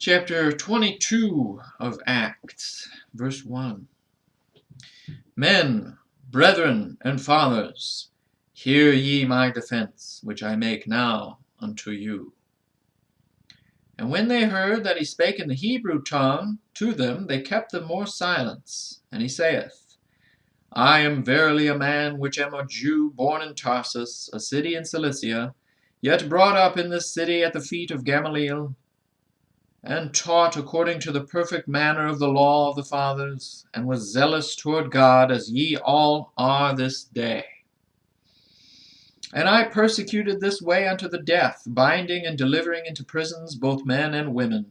Chapter 22 of Acts, verse 1. Men, brethren, and fathers, hear ye my defense, which I make now unto you. And when they heard that he spake in the Hebrew tongue to them, they kept the more silence. And he saith, I am verily a man which am a Jew, born in Tarsus, a city in Cilicia, yet brought up in this city at the feet of Gamaliel, and taught according to the perfect manner of the law of the fathers, and was zealous toward God, as ye all are this day. And I persecuted this way unto the death, binding and delivering into prisons both men and women,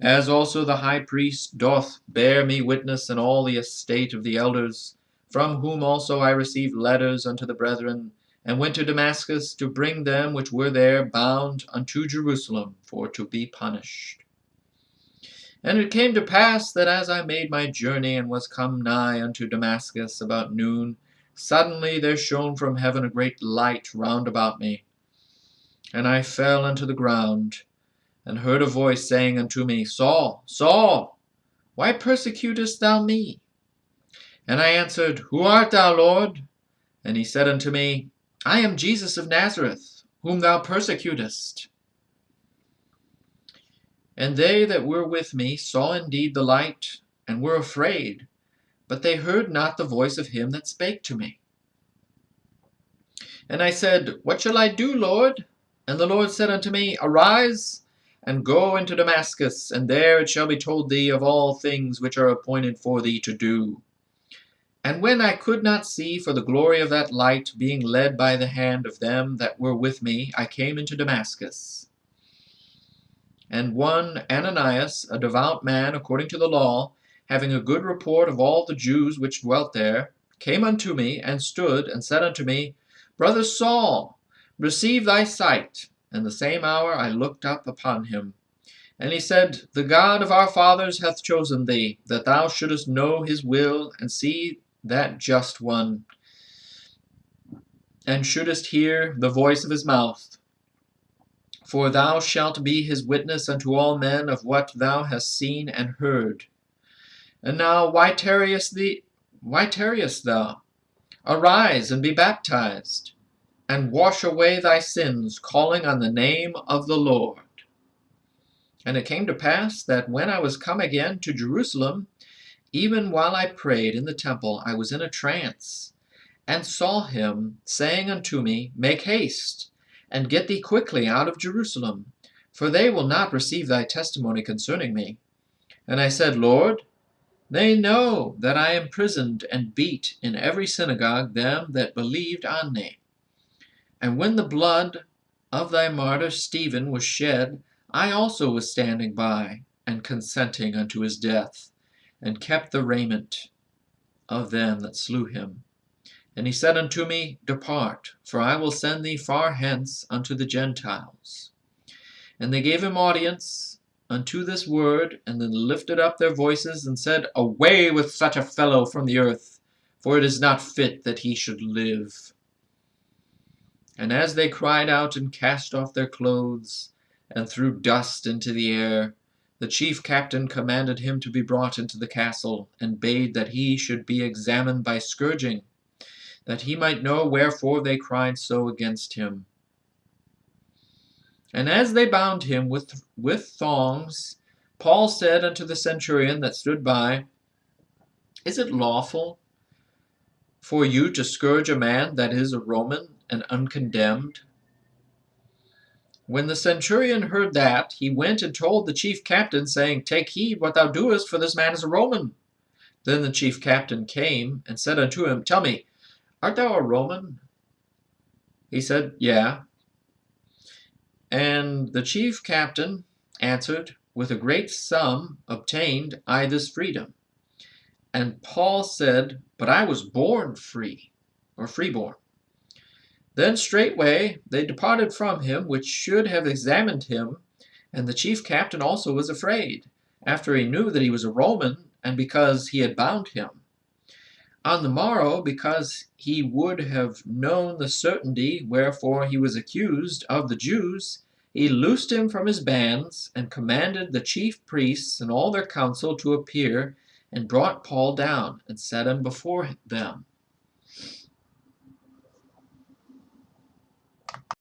as also the high priest doth bear me witness in all the estate of the elders, from whom also I received letters unto the brethren, and went to Damascus to bring them which were there bound unto Jerusalem for to be punished. And it came to pass that as I made my journey and was come nigh unto Damascus about noon, suddenly there shone from heaven a great light round about me. And I fell unto the ground, and heard a voice saying unto me, Saul, Saul, why persecutest thou me? And I answered, Who art thou, Lord? And he said unto me, I am Jesus of Nazareth, whom thou persecutest. And they that were with me saw indeed the light, and were afraid, but they heard not the voice of him that spake to me. And I said, What shall I do, Lord? And the Lord said unto me, Arise, and go into Damascus, and there it shall be told thee of all things which are appointed for thee to do. And when I could not see for the glory of that light, being led by the hand of them that were with me, I came into Damascus. And one Ananias, a devout man according to the law, having a good report of all the Jews which dwelt there, came unto me, and stood, and said unto me, Brother Saul, receive thy sight. And the same hour I looked up upon him. And he said, The God of our fathers hath chosen thee, that thou shouldest know his will, and see that just one, and shouldest hear the voice of his mouth. For thou shalt be his witness unto all men of what thou hast seen and heard. And now why tarriest thou? Arise and be baptized, and wash away thy sins, calling on the name of the Lord. And it came to pass that when I was come again to Jerusalem, even while I prayed in the temple, I was in a trance, and saw him saying unto me, Make haste, and get thee quickly out of Jerusalem, for they will not receive thy testimony concerning me. And I said, Lord, they know that I imprisoned and beat in every synagogue them that believed on thee. And when the blood of thy martyr Stephen was shed, I also was standing by, and consenting unto his death, and kept the raiment of them that slew him. And he said unto me, Depart, for I will send thee far hence unto the Gentiles. And they gave him audience unto this word, and then lifted up their voices, and said, Away with such a fellow from the earth, for it is not fit that he should live. And as they cried out and cast off their clothes, and threw dust into the air, the chief captain commanded him to be brought into the castle, and bade that he should be examined by scourging, that he might know wherefore they cried so against him. And as they bound him with thongs, Paul said unto the centurion that stood by, Is it lawful for you to scourge a man that is a Roman and uncondemned? When the centurion heard that, he went and told the chief captain, saying, Take heed what thou doest, for this man is a Roman. Then the chief captain came and said unto him, Tell me, art thou a Roman? He said, Yea. And the chief captain answered, With a great sum obtained I this freedom. And Paul said, But I was born free, or freeborn. Then straightway they departed from him, which should have examined him, and the chief captain also was afraid, after he knew that he was a Roman, and because he had bound him. On the morrow, because he would have known the certainty wherefore he was accused of the Jews, he loosed him from his bands, and commanded the chief priests and all their council to appear, and brought Paul down, and set him before them.